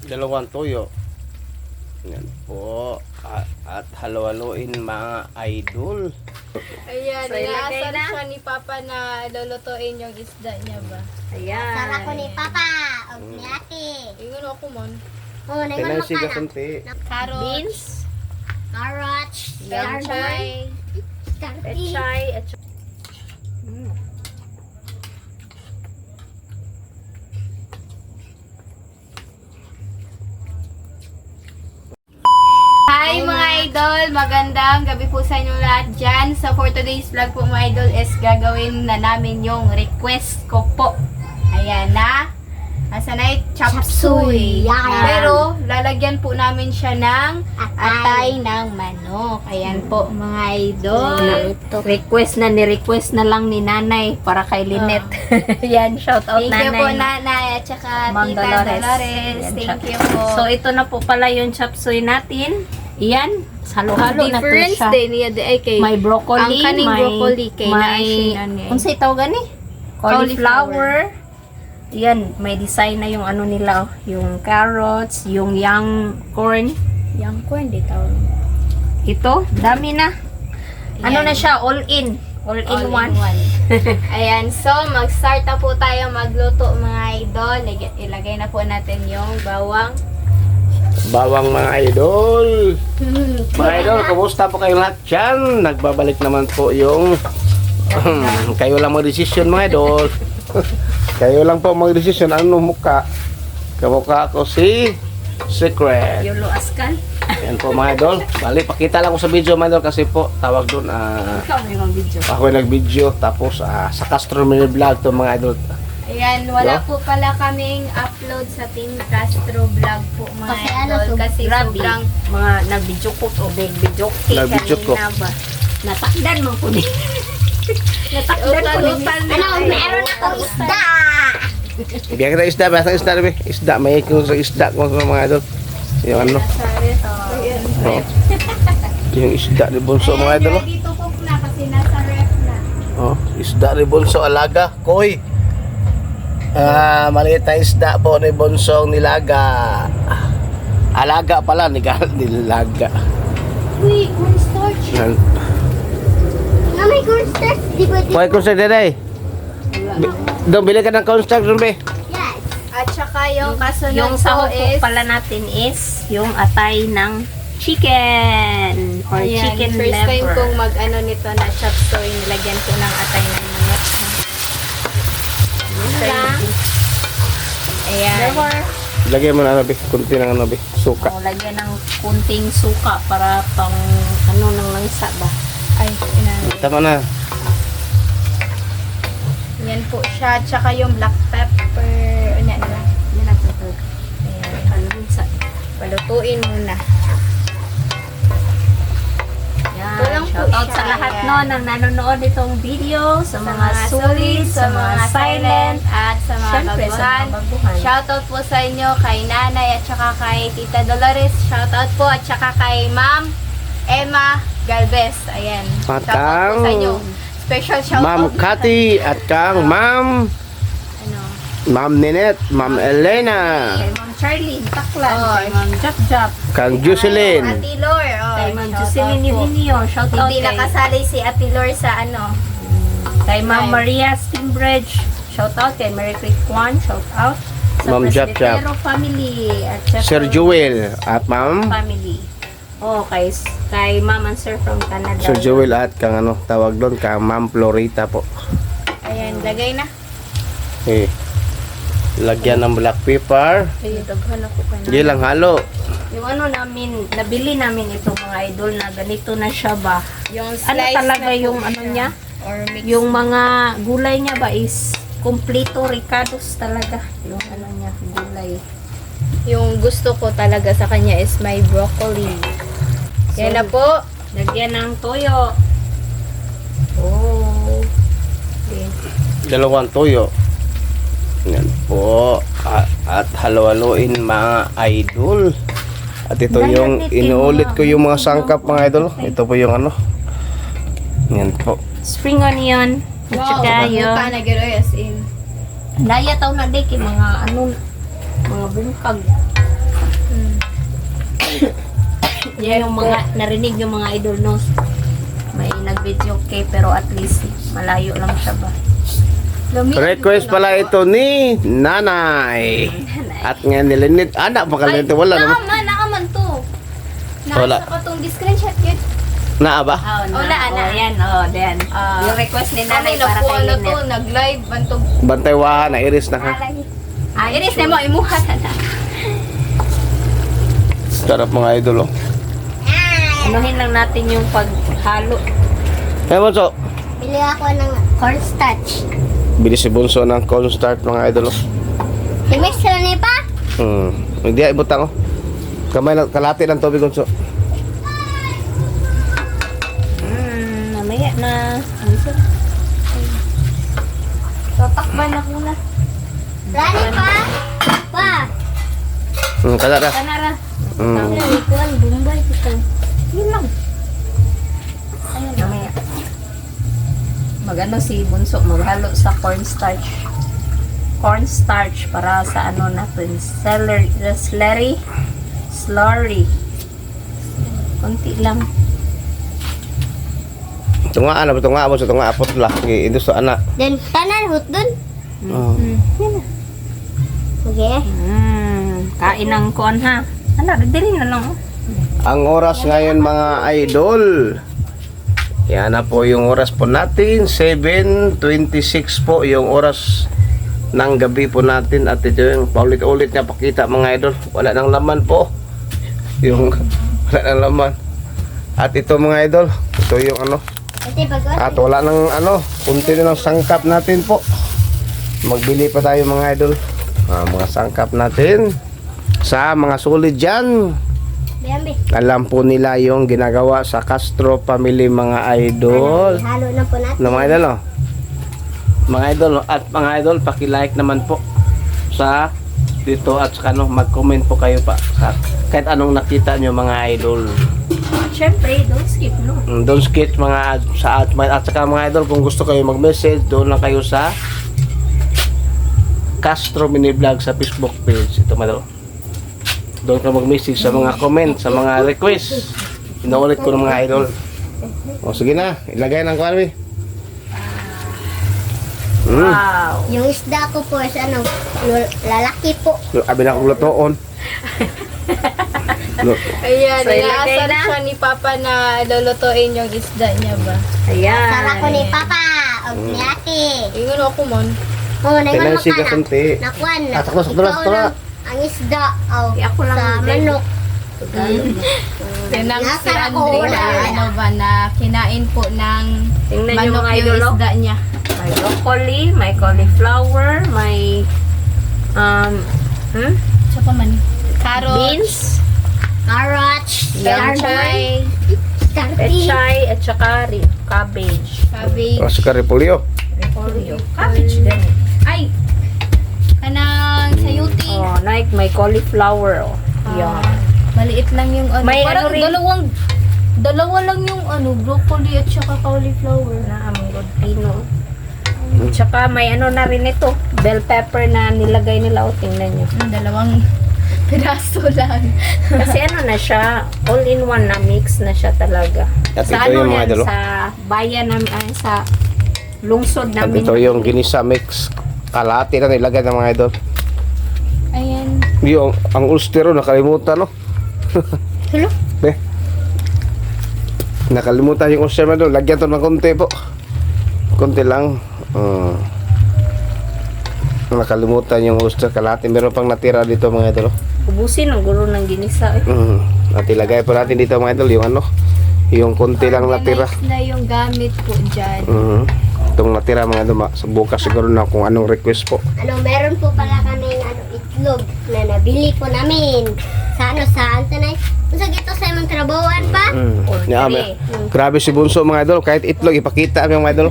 Dalawang tuyo. Yan po. At halo-haloin mga idol. Ayan, So, ilagay inaasar na. siya ni Papa na lulutuin yung isda niya ba? Ayan. Sara ko ni Papa. O ni Ate. Ingon ako man. O, naman Kailangan siga makana. kunti. Carrots, Beans, Carrots. yanchay, pechay, at Hi mga idol! Magandang gabi po sa inyong lahat dyan. So for today's vlog po mga idol is gagawin na namin yung request ko po. Ayan na. Asa na chop suey. Yan. Pero lalagyan po namin siya ng atay ng manok. Ayan po mga idol. request na ni-request na lang ni nanay para kay Lynette. Yan, shout out Thank nanay. you po nanay at saka Ma'am tita Dolores. Dolores. Yan, Thank shout- you po. So ito na po pala yung chop suey natin. Yan, halo-halo na to difference siya. din niya ay kay May broccoli, ang kaning may broccoli kay may na kung sa itaw gani? Cauliflower. Yan, may design na yung ano nila, oh. Yung carrots, yung young corn. Yang corn di tawag. Ito, dami na. Ano Yan. na siya, all in. All in All one. in one. Ayan, so mag-start na po tayo magluto mga idol. Ilagay na po natin yung bawang. Bawang mga idol. Mga idol, kumusta po kayong lahat dyan? Nagbabalik naman po yung kayo lang mag-desisyon mga idol. Kayo lang po mag-desisyon anong muka. Kamukha ko si Secret. Yolo Ascal. Yan po mga idol. Bali, pakita lang ko sa video mga idol kasi po tawag doon Ikaw may mga video. ako yung nag-video tapos sa Castro Mini Vlog to mga idol. Ayan, wala No? po pala kaming upload sa Team Castro Vlog po mga Kasi ano, idol. Kasi Grabe, sobrang mga nag-video ko o video kay Nag-video ko. kanina ba? Natakdan mo ko ni. Natakdan ko ni. Ano, meron akong isda. Biya kita isda, basta isda rin. Isda, may kung sa isda ko mga idol. Yung ano, sa ref. Ayan. oh. Yung isda ni Bonso mga idol. Ready to cook na kasi nasa ref na. Oh, isda ni Bonso alaga, koy. Maliit na isda po ni Bonsong nilaga. Alaga pala, nilaga. Uy, cornstarch. Yan. Na may cornstarch. Di ba? Kuhay ko sa dede. Doon, bili ka ng cornstarch doon, be. Yes. At saka yung kasunod Yung po sahog po is pala natin is yung atay ng chicken or ayan, chicken first time liver. kong mag-ano nito na chop suey. Nilagyan ko ng atay ng manok. Lang. Ayan. Liver. Lagyan mo na, ano, be. Kunti ng ano, be. Suka. O, lagyan ng kunting suka para pang ano ng langsa ba. Ay, inanay. Tama na. Yan po siya. Tsaka yung black pepper. Ano na. Yan ang ito. Ayan. Langsa. Palutuin muna. Yan. Ito lang po Shoutout siya, sa lahat ayan. no nang nanonood itong video, sa mga solid, sa mga silent, at sa mga syempre sa baguhan. mga baguhan. Shoutout po sa inyo kay Nanay at saka kay Tita Dolores. Shoutout po at saka kay Ma'am Emma Galvez. Ayan. At Shoutout po kang sa inyo. Special shoutout. Ma'am Cathy at kang Ma'am Ano? Ma'am Ninette, Ma'am Elena, Kay Ma'am Charlene Taklan, Oh, kay Ma'am Jap Jap, kang Jocelyn, Ate Lor. Oh, kay Ma'am shoutout Jocelyn po. Eugenio, shoutout Hindi kay, nakasali si Ate Lor sa ano. kay Ma'am Ay. Maria Steambridge, shoutout kay Mary Creek Kwan, shoutout sa Ma'am Jap Jap. Presbytero family at saka Sir Joel at Ma'am family. Oh, kay Ma'am and Sir from Canada. Sir Joel at kang ano tawag doon kang Ma'am Florita po. Ayan, lagay na. Eh, lagyan ng black pepper. Ay, daghan ako ka na. Hindi lang halo. Yung ano namin, nabili namin ito mga idol na ganito na siya ba? Yung Ano slice talaga na po yung ano siya. niya? Or mix. Yung mga gulay niya ba is kompleto ricados talaga. Yung ano niya, gulay. Yung gusto ko talaga sa kanya is may broccoli. Yan na po. Lagyan ng toyo. Oh. Okay. Dalawang tuyo. Yan po. At halo-haloin mga idol. At ito yung inuulit ko yung mga sangkap mga idol. Ito po yung ano. Yan po. Spring onion. At saka yung Mukha na gero as in. daya taw na dik mga ano mga bungkag. Yan yung mga narinig yung mga idol no. May nag-video okay pero at least malayo lang siya ba. Request pala ito ni Nanay. At nga nilinit. Anak pa kalinit. Wala naman. Naaman to. Wala. Nasa pa tong screenshot yun. Naa ba? Wala, ana. Yan, then. Yung request ni nanay Nanay para po kay ano to, Lynette. nag-live. Bantog. Bantay wa na iris na ha. Iris na mo, imuha na. Sarap mga idol oh. Anuhin lang natin yung paghalo. Eh Bunso, Bili ako ng cornstarch. bili si Bunso ng cornstarch mga idol oh. Timix sila ni pa? Hindi ay ibutang oh. Kamay lang, kalati ng tubig Bunso. Mamaya na. Ano siya? Tatakban na muna. Rani pa? Pa? Kada na. Kanara. Likuan, bumbay kita. Yun lang. Ayun, mamaya. Magano si Bunso, maghalo sa cornstarch. Cornstarch para sa ano natin, slurry. Konti lang. Tunga na, tunga mo sa tunga apot lah. Ito sa anak. Then, tanan, hut dun. Okay. Kain ng kuan ha. Ano, dali na lang. Oh. Ang oras ngayon mga idol. Yan na po yung oras po natin. 7:26 po yung oras ng gabi po natin. At ito yung paulit-ulit niya pakita mga idol. Wala nang laman po. Yung wala nang laman. At ito mga idol. Ito yung ano. Ate, pag At wala nang ano. Kunti na ng sangkap natin po. Magbili pa tayo mga idol. Mga sangkap natin. Sa mga sulit dyan. Biyambi. Alam po nila yung ginagawa sa Castro family mga idol. Halo na po natin. No, mga idol, no? Mga idol, no? At mga idol, paki-like naman po sa dito at saka no, mag-comment po kayo pa sa kahit anong nakita nyo mga idol. Siyempre, don't skip, no? Don't skip mga sa at saka mga idol, kung gusto kayo mag-message, doon lang kayo sa Castro Mini Vlog sa Facebook page. Ito mga idol. Doon ka mag-message sa mga comment, sa mga request. Inuulit ko ng mga idol. O sige na, ilagay ng kwarmi. Wow. Yung isda ko po is ano, lalaki po. Abi na akong lutoon. Ayan, So, ilagay inaasar na. siya ni Papa na lulutuin yung isda niya ba? Ayan. Sara ko ni Papa. O ni Ate. Ingon ako man. Oh, naiman Kailan mo siya ka na. kunti. Nakuan na. Sakto, sakto, sakto na. Ang isda. Oh, Ako lang sa din. manok. Tinang si Nasaan ako Andre wala. na ano ba na kinain po ng Tingnan nyo manok mga yung idol, oh. isda niya. May broccoli, may cauliflower, may Tsaka man. Carrots, beans, Carrots. pechay, pechay, at saka cabbage. cabbage. O, sa repolyo. Repolyo. Cabbage din. Ay! Kanang sayuti. Oh, like may cauliflower. Oh. Yan. Maliit lang yung ano. May Parang ano rin. dalawa lang yung ano, broccoli at saka cauliflower. Na ang good pino. Tsaka may ano na rin ito. Bell pepper na nilagay nila. O, tingnan nyo. Dalawang piraso lang. Kasi ano na siya, all-in-one na mix na siya talaga. At Sa ito ano yung mga yan, idol. sa bayan namin, sa lungsod At namin. ito yung ginisa mix. Kalati na nilagay ng mga idol. Ayan. Yung ang ulster nakalimutan no. Hello? Nakalimutan yung ulster mo doon. Lagyan to ng konti po. Konti lang. Nakalimutan yung ulster kalati. Meron pang natira dito mga idol. Ubusin ang gulo ng ginisa. Eh. At ilagay po natin dito mga idol yung ano. Yung konti lang natira. Organized na yung gamit po dyan. Itong natira mga idol. Bukas siguro na kung anong request po. Ano, meron po pala kami ano, itlog na nabili po namin. Sa ano, sa Antonay. Kung gito sa imong trabawan pa. Yeah, grabe si Bunso mga idol. Kahit itlog ipakita kami mga idol.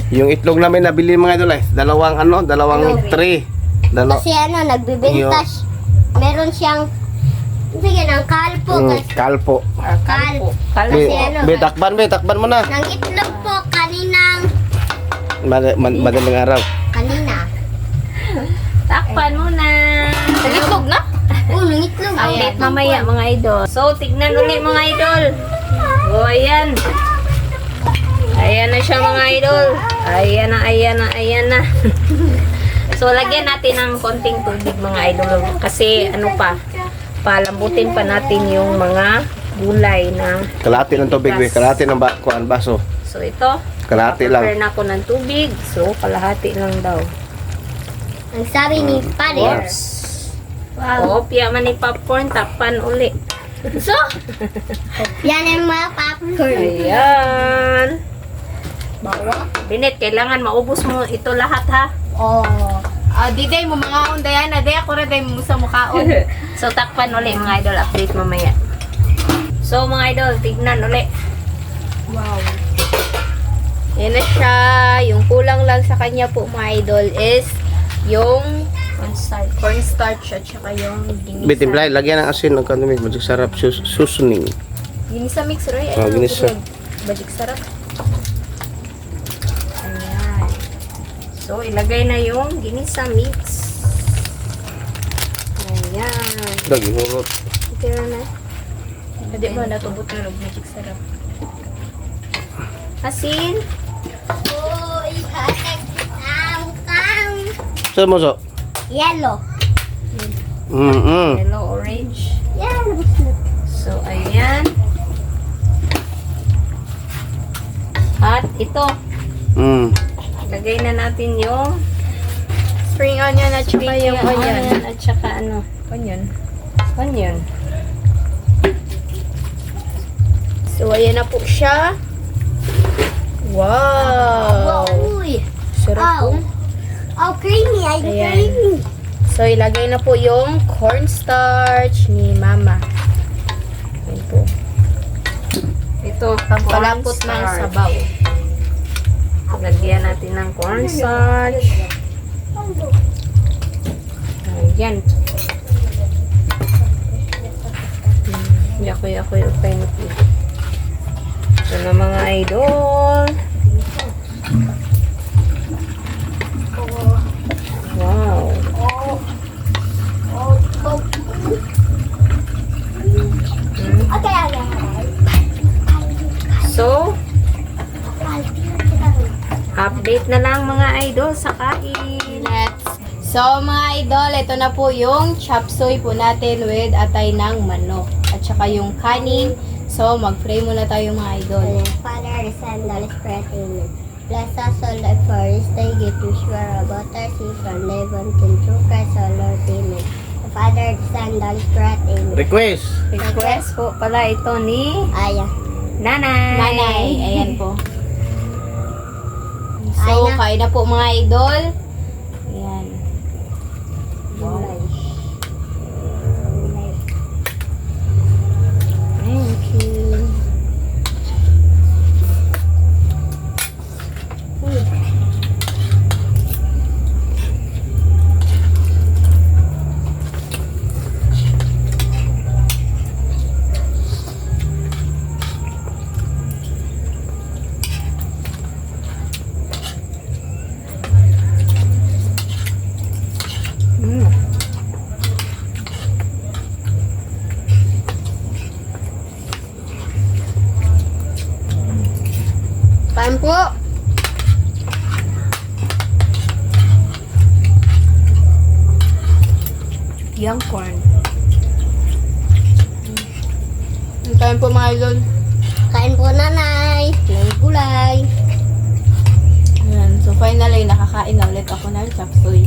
Yung itlog namin nabili mga idol dalawang tray. Kasi ano, nagbibenta. Meron siyang, sige, ng kalpo. Kalpo. Kalpo. Be, Kasi ano, takban mo na. ng itlog po, kaninang, Madaling araw. kanina. Takpan mo na. Itlog na? Ng itlog. Update mamaya mga idol. So, tignan ulit mga idol. O, ayan. Ayan na siya mga idol. Ayan na. So, lagyan natin ng konting tubig mga idol. Kasi, palambutin pa natin yung mga gulay na. Kalahati ng tubig, be. Kalahati ng kuan baso. So, ito. Kalahati lang. Prepare na ako ng tubig. So, kalahati lang daw. Ang sabi ni Father. Wow. Opya man ni popcorn, takpan uli. So, yan ang mga popcorn. Ayan. Binet, kailangan maubos mo ito lahat ha. Oh. Di day mo mga undayan na day ako na day mo sa mukhaon. So, takpan uli mga idol. Update mamaya. So, mga idol, tignan uli. Wow. Yan na siya. Yung kulang lang sa kanya po mga idol is yung cornstarch at saka yung ginisa. Bitimplay, lagyan ng asin ng kanumig. Magic sarap susuning. Ginisa mix, Roy. Oh, ginisa. Bajik sarap. Ayan. So, ilagay na yung ginisa mix. Ayan. Dagi hurot. Tira na. Hindi mo natubot na ng magic sarap. Asin. Oh, ihatek ang Saan mo so? yellow. Yellow, orange. Yan. So, ayan. At ito. Lagay na natin yung Spring onion at saka yung onion. at saka Onion. onion. So, ayan na po siya. Wow! Uy. Sarap po. Oh, creamy. I Ayan. creamy. So, ilagay na po yung cornstarch ni Mama. Ayan po. Ito, Pampalapot ng cornstarch. sabaw. Lagyan natin ng cornstarch. Ayan. Yakoy upay nito. Ito na mga idol. Wow. Okay. So, update na lang mga idol sa kain. So, mga idol, ito na po yung chop suey po natin with atay ng manok. At saka yung kanin. So, mag-fry muna tayo mga idol. Father, Son, Holy Spirit, Amen. Bless us all that for this day, give to sure about our sin from Levon till through Christ our Lord, Amen. The Father, the Son, the Holy Spirit, Amen. Request. Request po pala ito ni Aya. Nanay. Nanay, ayan po. Kain So, na. kain na po mga idol. Ayan. Thank you. Kain po. Young corn. Kain po mga idol. Kain po, nanay. Gulay. Ayan. So, finally, nakakain na ulit ako ng chop suey.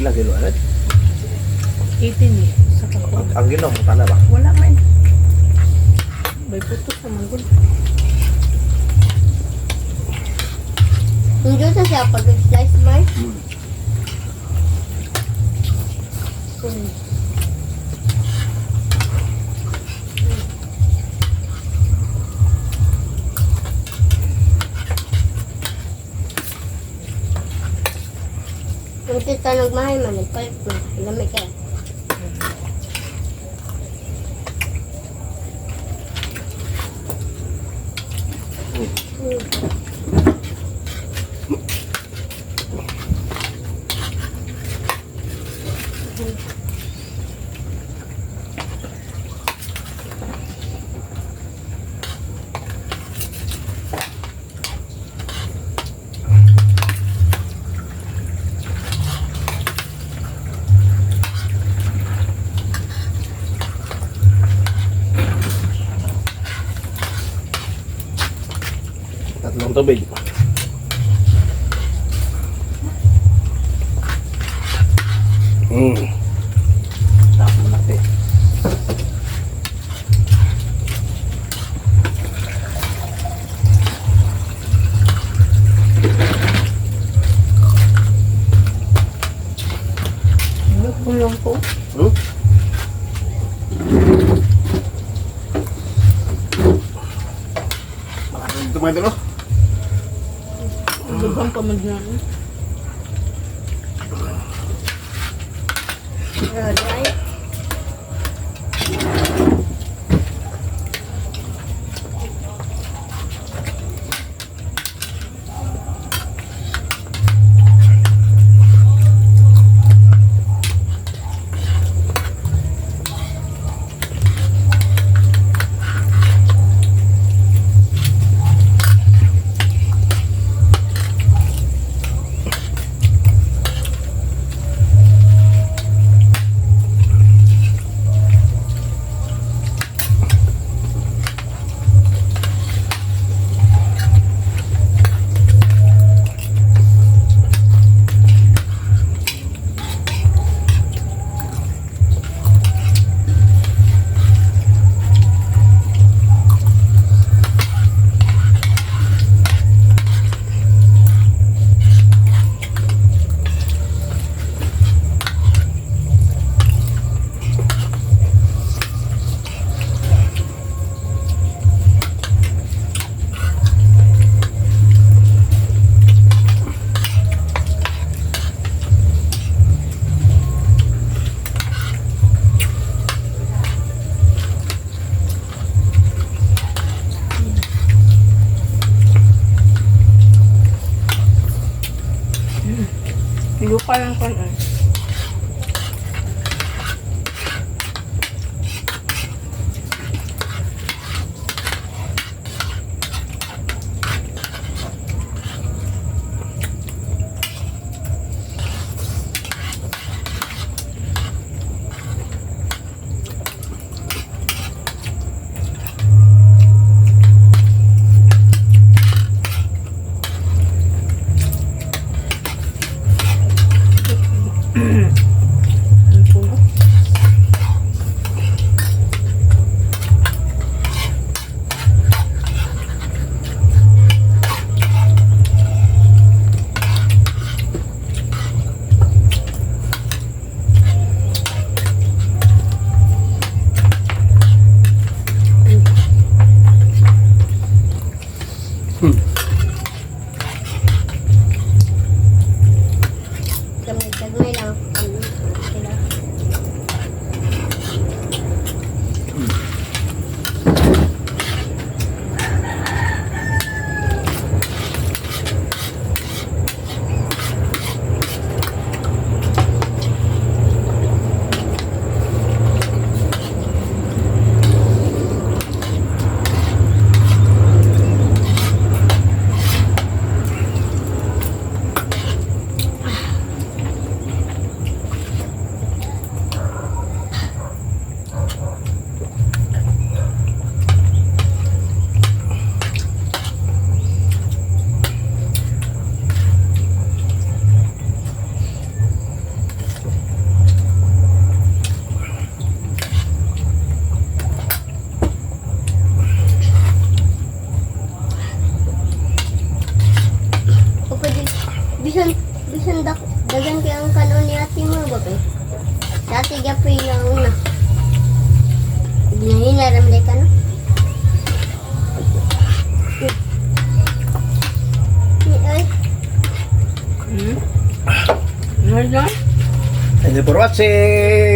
Pila kilo ano? 18 eh. Sa kako. Ang kilo mo tala ba? Wala man. May putos naman gud. Hindi sa siya pag-slice man. Kung kita nagmahal man, nagpalit mo. Lamig ka. Tatlong tubig. Tapos natin. Kulong ko. Maraming tumayo dito. Dugang pa man yan. Right? Lupa lang ko na. Dagmay lang. Sila. Bisan dagan kaya ang kanon ni ate mo ba kay? Dati gapoy na una. Hinaram day ka no? Ay, Hmm? Ano dyan? Thank you for watching.